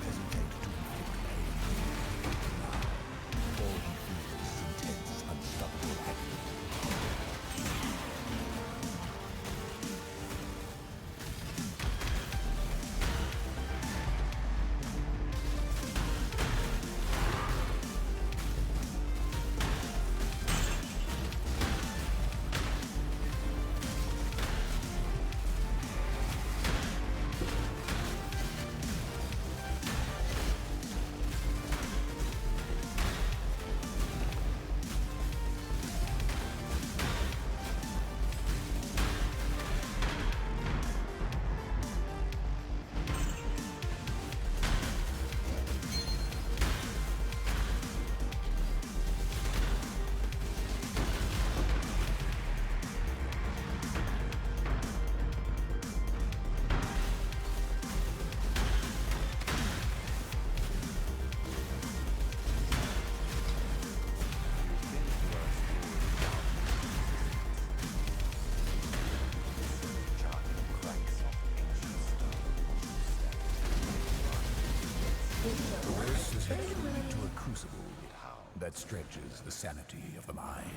hesitate to inflict pain. Now, all he feels is intense, unstoppable agony. This is akin to a crucible that stretches the sanity of the mind.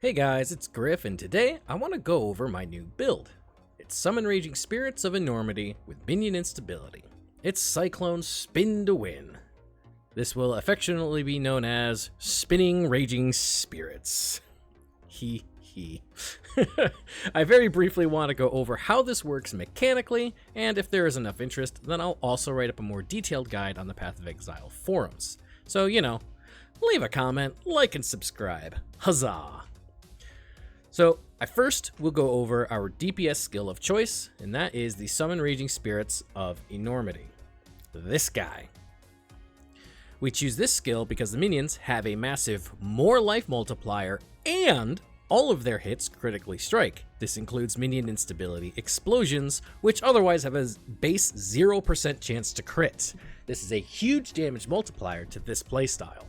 Hey guys, it's Griff, and today I want to go over my new build. It's Summon Raging Spirits of Enormity with Minion Instability. It's Cyclone SPIN2WIN. This will affectionately be known as Spinning Raging Spirits. He. I very briefly want to go over how this works mechanically, and if there is enough interest, then I'll also write up a more detailed guide on the Path of Exile forums. So, leave a comment, like, and subscribe. Huzzah! So, I first will go over our DPS skill of choice, and that is the Summon Raging Spirits of Enormity. This guy. We choose this skill because the minions have a massive more life multiplier, and all of their hits critically strike. This includes Minion Instability explosions, which otherwise have a base 0% chance to crit. This is a huge damage multiplier to this playstyle.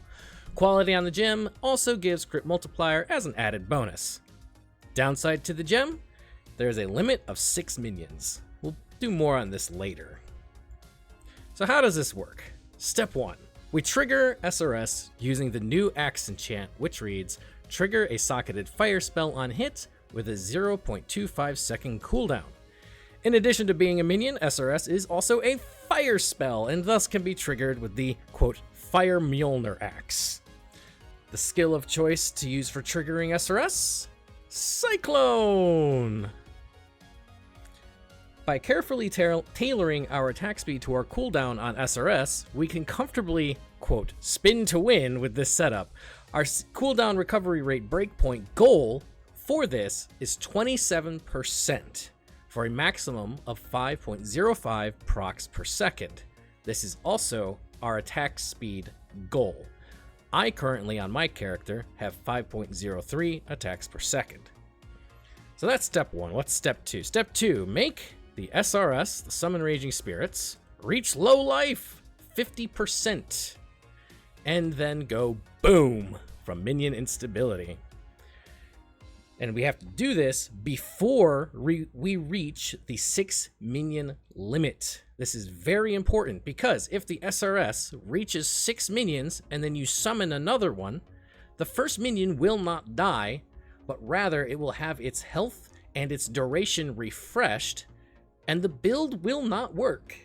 Quality on the gem also gives crit multiplier as an added bonus. Downside to the gem, there's a limit of 6 minions. We'll do more on this later. So how does this work? Step 1. We trigger SRS using the new Axe enchant, which reads, trigger a socketed fire spell on hit with a 0.25 second cooldown. In addition to being a minion, SRS is also a fire spell and thus can be triggered with the, quote, Fire Mjolnir Axe. The skill of choice to use for triggering SRS? Cyclone! By carefully tailoring our attack speed to our cooldown on SRS, we can comfortably, quote, spin to win with this setup. Our cooldown recovery rate breakpoint goal for this is 27% for a maximum of 5.05 procs per second. This is also our attack speed goal. I currently, on my character, have 5.03 attacks per second. So that's step one. What's step two? Step two, make the SRS, the Summon Raging Spirits, reach low life, 50%. And then go boom from Minion Instability. And we have to do this before we reach the 6 minion limit. This is very important because if the SRS reaches 6 minions and then you summon another one, the first minion will not die, but rather it will have its health and its duration refreshed, and the build will not work.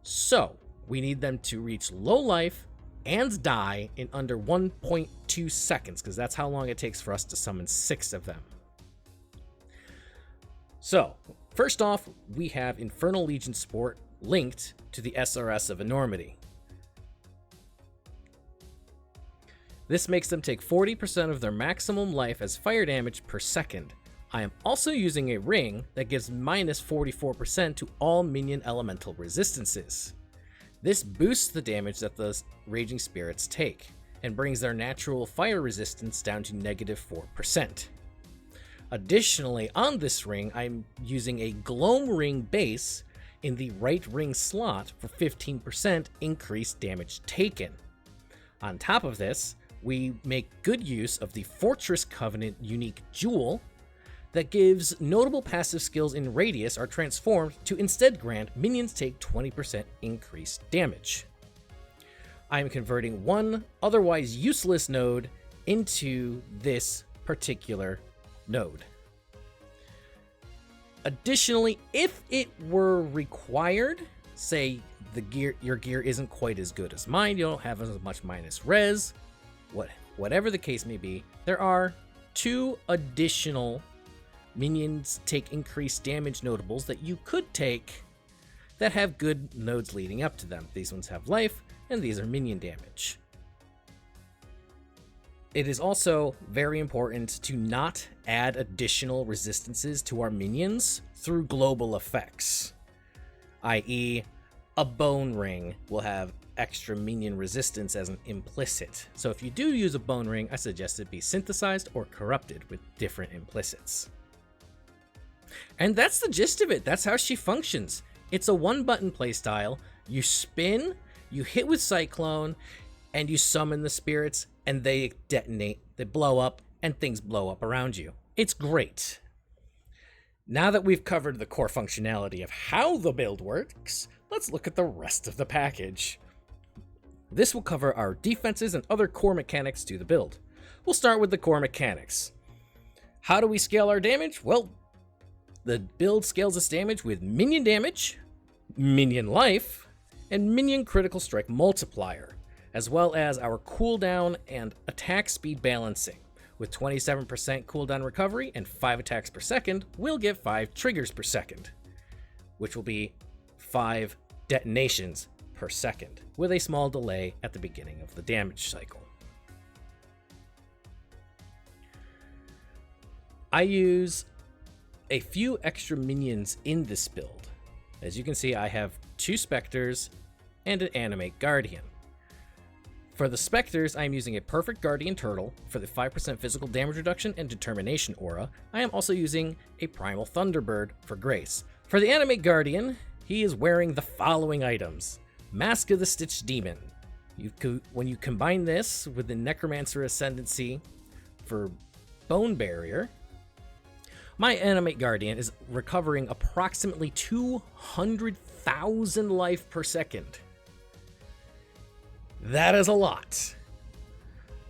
So we need them to reach low life and die in under 1.2 seconds, because that's how long it takes for us to summon 6 of them. So, first off, we have Infernal Legion support linked to the SRS of Enormity. This makes them take 40% of their maximum life as fire damage per second. I am also using a ring that gives minus 44% to all minion elemental resistances. This boosts the damage that the Raging Spirits take, and brings their natural fire resistance down to negative 4%. Additionally, on this ring, I'm using a Gloam Ring base in the right ring slot for 15% increased damage taken. On top of this, we make good use of the Fortress Covenant unique jewel that gives notable passive skills in radius are transformed to instead grant minions take 20% increased damage. I am converting one otherwise useless node into this particular node. Additionally, if it were required, say your gear isn't quite as good as mine, you don't have as much minus res, whatever the case may be, there are 2 additional minions take increased damage notables that you could take that have good nodes leading up to them. These ones have life, and these are minion damage. It is also very important to not add additional resistances to our minions through global effects, i.e., a Bone Ring will have extra minion resistance as an implicit. So if you do use a Bone Ring, I suggest it be synthesized or corrupted with different implicits. And that's the gist of it. That's how she functions. It's a one-button playstyle. You spin, you hit with Cyclone, and you summon the spirits, and they detonate, they blow up, and things blow up around you. It's great. Now that we've covered the core functionality of how the build works, let's look at the rest of the package. This will cover our defenses and other core mechanics to the build. We'll start with the core mechanics. How do we scale our damage? Well, the build scales its damage with minion damage, minion life, and minion critical strike multiplier, as well as our cooldown and attack speed balancing. With 27% cooldown recovery and 5 attacks per second, we'll get 5 triggers per second, which will be 5 detonations per second, with a small delay at the beginning of the damage cycle. I use a few extra minions in this build. As you can see, I have 2 Spectres and an Animate Guardian. For the Spectres, I am using a Perfect Guardian Turtle for the 5% physical damage reduction and Determination aura. I am also using a Primal Thunderbird for Grace. For the Animate Guardian, he is wearing the following items. Mask of the Stitched Demon. When you combine this with the Necromancer Ascendancy for Bone Barrier, my Animate Guardian is recovering approximately 200,000 life per second. That is a lot.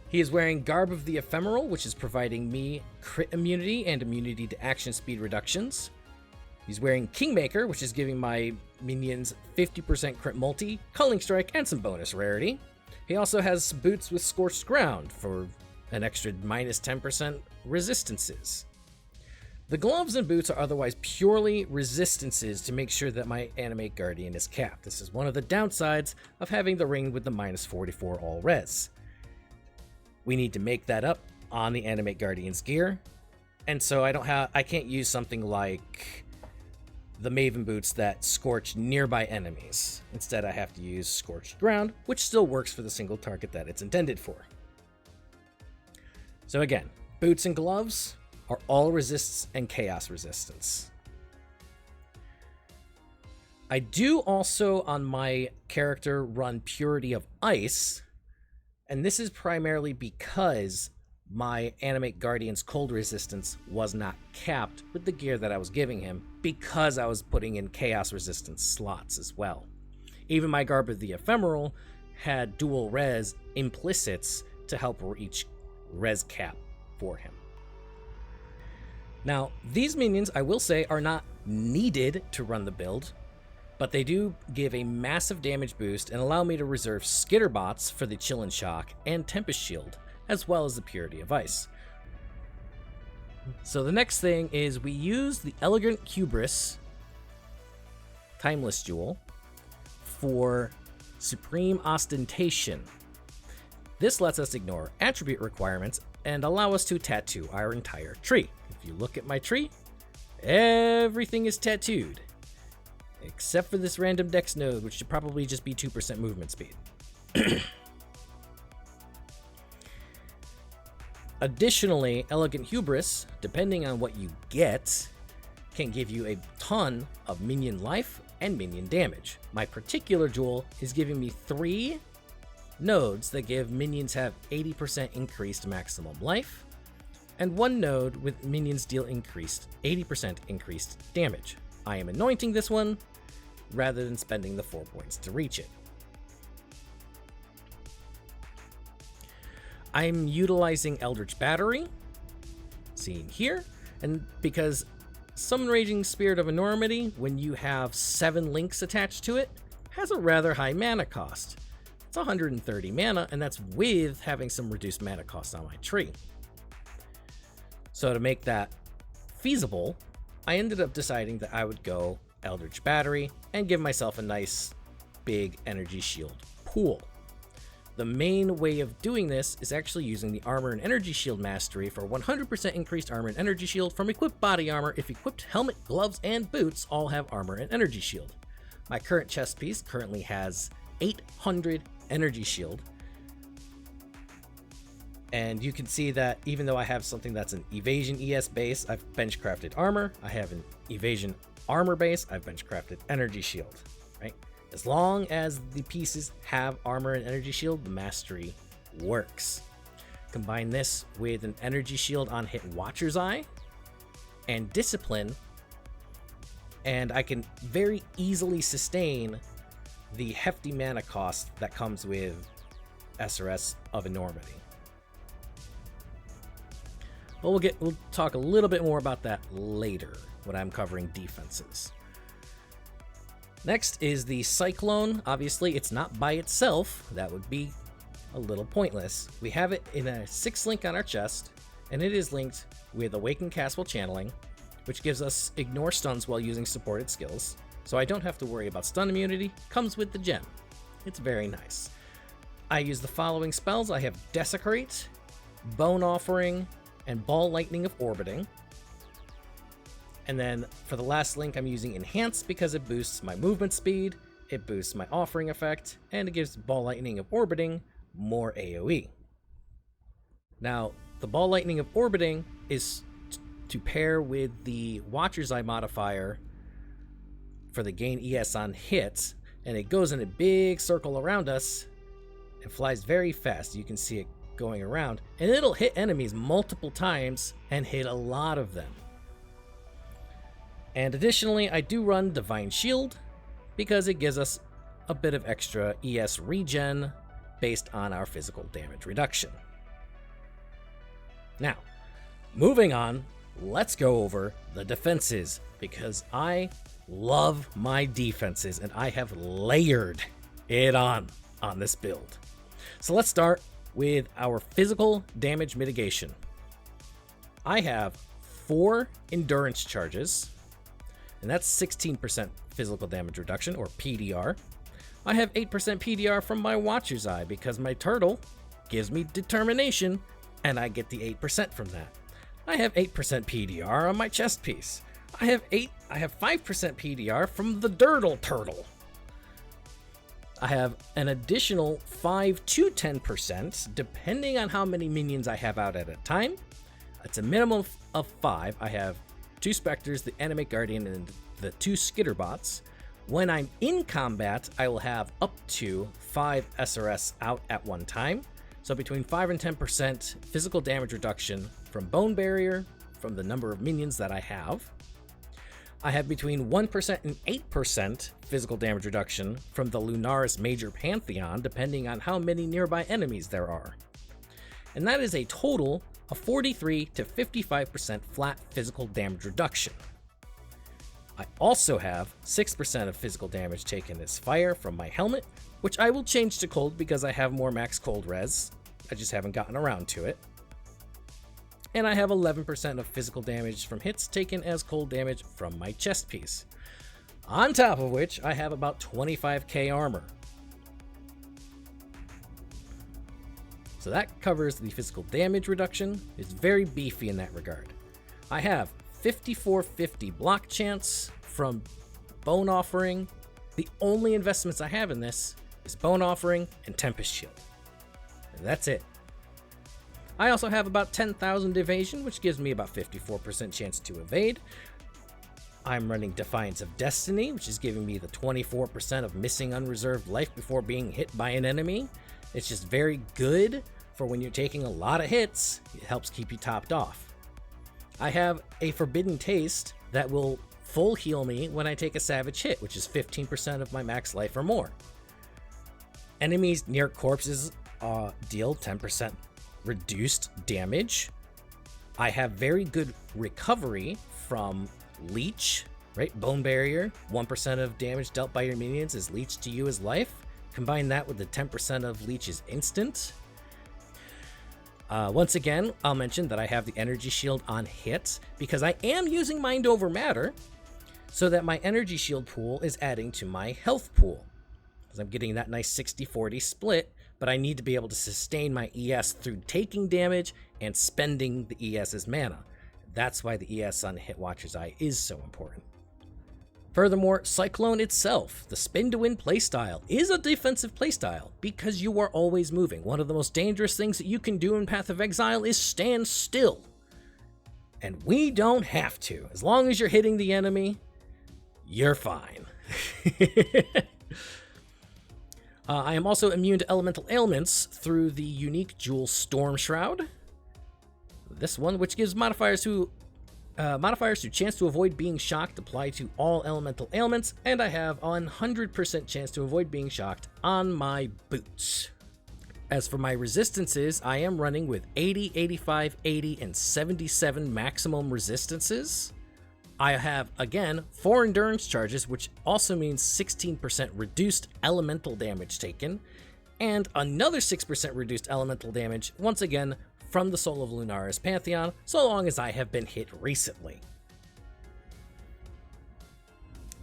He is wearing Garb of the Ephemeral, which is providing me crit immunity and immunity to action speed reductions. He's wearing Kingmaker, which is giving my minions 50% crit multi, Culling Strike, and some bonus rarity. He also has boots with Scorched Ground for an extra minus 10% resistances. The gloves and boots are otherwise purely resistances to make sure that my Animate Guardian is capped. This is one of the downsides of having the ring with the minus 44 all res. We need to make that up on the Animate Guardian's gear. And so I can't use something like the Maven boots that scorch nearby enemies. Instead, I have to use Scorched Ground, which still works for the single target that it's intended for. So again, boots and gloves are all resists and chaos resistance. I do also, on my character, run Purity of Ice, and this is primarily because my Animate Guardian's cold resistance was not capped with the gear that I was giving him, because I was putting in chaos resistance slots as well. Even my Garb of the Ephemeral had dual res implicits to help reach res cap for him. Now, these minions, I will say, are not needed to run the build, but they do give a massive damage boost and allow me to reserve Skitterbots for the Chill and Shock and Tempest Shield, as well as the Purity of Ice. So the next thing is we use the Elegant Hubris Timeless Jewel for Supreme Ostentation. This lets us ignore attribute requirements and allow us to tattoo our entire tree. If you look at my tree, everything is tattooed, except for this random dex node, which should probably just be 2% movement speed. Additionally, Elegant Hubris, depending on what you get, can give you a ton of minion life and minion damage. My particular jewel is giving me 3 nodes that give minions have 80% increased maximum life, and 1 node with minions deal 80% increased damage. I am anointing this one rather than spending the 4 points to reach it. I'm utilizing Eldritch Battery, seen here, and because Summon Raging Spirit of Enormity, when you have 7 links attached to it, has a rather high mana cost. It's 130 mana, and that's with having some reduced mana cost on my tree. So to make that feasible, I ended up deciding that I would go Eldritch Battery and give myself a nice big energy shield pool. The main way of doing this is actually using the Armor and Energy Shield Mastery for 100% increased Armor and Energy Shield from equipped body armor if equipped helmet, gloves, and boots all have Armor and Energy Shield. My current chest piece currently has 800 Energy Shield, and you can see that even though I have something that's an Evasion ES base, I've bench crafted armor. I have an Evasion armor base, I've bench crafted Energy Shield, right? As long as the pieces have Armor and Energy Shield, the mastery works. Combine this with an Energy Shield on hit Watcher's Eye and Discipline, and I can very easily sustain the hefty mana cost that comes with SRS of Enormity. But we'll talk a little bit more about that later when I'm covering defenses. Next is the Cyclone. Obviously, it's not by itself. That would be a little pointless. We have it in a 6-link on our chest, and it is linked with Awakened Cast while channeling, which gives us ignore stuns while using supported skills, so I don't have to worry about stun immunity. Comes with the gem. It's very nice. I use the following spells. I have Desecrate, Bone Offering, and Ball Lightning of Orbiting. And then for the last link, I'm using Enhance because it boosts my movement speed, it boosts my offering effect, and it gives Ball Lightning of Orbiting more AoE. Now, the Ball Lightning of Orbiting is to pair with the Watcher's Eye modifier for the gain ES on hits, and it goes in a big circle around us and flies very fast. You can see it going around, and it'll hit enemies multiple times and hit a lot of them. And additionally, I do run Divine Shield because it gives us a bit of extra ES regen based on our physical damage reduction. Now, moving on, let's go over the defenses because I love my defenses and I have layered it on this build. So let's start with our physical damage mitigation. I have 4 endurance charges, and that's 16% physical damage reduction, or PDR. I have 8% PDR from my Watcher's Eye because my turtle gives me determination, and I get the 8% from that. I have 8% PDR on my chest piece. I have 5% PDR from the Dirtle Turtle. I have an additional 5 to 10% depending on how many minions I have out at a time. It's a minimum of 5. I have 2 Spectres, the Animate Guardian, and the 2 Skitterbots. When I'm in combat, I will have up to 5 SRS out at one time. So between 5 and 10% physical damage reduction from Bone Barrier, from the number of minions that I have. I have between 1% and 8% physical damage reduction from the Lunaris Major Pantheon, depending on how many nearby enemies there are. And that is a total of 43 to 55% flat physical damage reduction. I also have 6% of physical damage taken as fire from my helmet, which I will change to cold because I have more max cold res. I just haven't gotten around to it. And I have 11% of physical damage from hits taken as cold damage from my chest piece. On top of which, I have about 25k armor. So that covers the physical damage reduction. It's very beefy in that regard. I have 5450 block chance from Bone Offering. The only investments I have in this is Bone Offering and Tempest Shield. And that's it. I also have about 10,000 evasion, which gives me about 54% chance to evade. I'm running Defiance of Destiny, which is giving me the 24% of missing unreserved life before being hit by an enemy. It's just very good for when you're taking a lot of hits. It helps keep you topped off. I have a Forbidden Taste that will full heal me when I take a Savage hit, which is 15% of my max life or more. Enemies near corpses deal 10% reduced damage. I have very good recovery from Leech, right? Bone Barrier, 1% of damage dealt by your minions is leeched to you as life. Combine that with the 10% of Leech is instant. Once again, I'll mention that I have the Energy Shield on hit because I am using Mind Over Matter so that my Energy Shield pool is adding to my health pool. Because I'm getting that nice 60-40 split, but I need to be able to sustain my ES through taking damage and spending the ES as mana. That's why the ES on Hit Watcher's Eye is so important. Furthermore, Cyclone itself, the SPIN2WIN playstyle, is a defensive playstyle because you are always moving. One of the most dangerous things that you can do in Path of Exile is stand still. And we don't have to. As long as you're hitting the enemy, you're fine. I am also immune to elemental ailments through the unique Jewel Storm Shroud. This one, which gives modifiers to chance to avoid being shocked apply to all elemental ailments, and I have 100% chance to avoid being shocked on my boots. As for my resistances, I am running with 80, 85, 80, and 77 maximum resistances. I have, again, 4 endurance charges, which also means 16% reduced elemental damage taken, and another 6% reduced elemental damage, once again, from the Soul of Lunaris Pantheon, so long as I have been hit recently.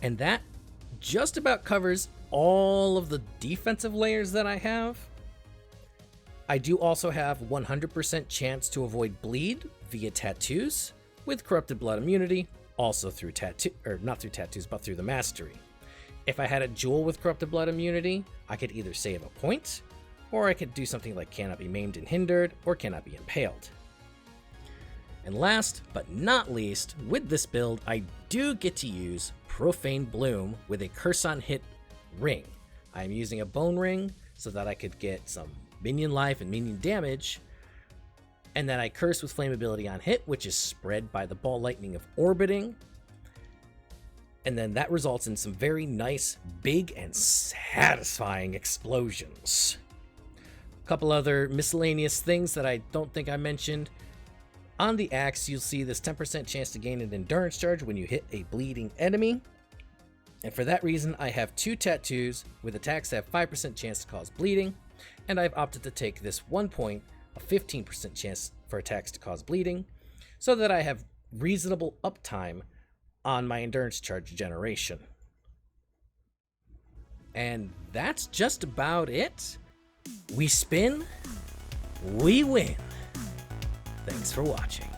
And that just about covers all of the defensive layers that I have. I do also have 100% chance to avoid bleed via tattoos with Corrupted Blood Immunity, also through not through tattoos, but through the Mastery. If I had a jewel with Corrupted Blood Immunity, I could either save a point, or I could do something like Cannot Be Maimed and Hindered, or Cannot Be Impaled. And last but not least, with this build, I do get to use Profane Bloom with a Curse on Hit ring. I'm using a Bone Ring so that I could get some minion life and minion damage, and then I curse with Flammability on hit, which is spread by the Ball Lightning of Orbiting. And then that results in some very nice, big, and satisfying explosions. A couple other miscellaneous things that I don't think I mentioned. On the axe, you'll see this 10% chance to gain an endurance charge when you hit a bleeding enemy. And for that reason, I have 2 tattoos with attacks that have 5% chance to cause bleeding. And I've opted to take this 1 point, a 15% chance for attacks to cause bleeding, so that I have reasonable uptime on my endurance charge generation. And that's just about it. We spin, we win. Thanks for watching.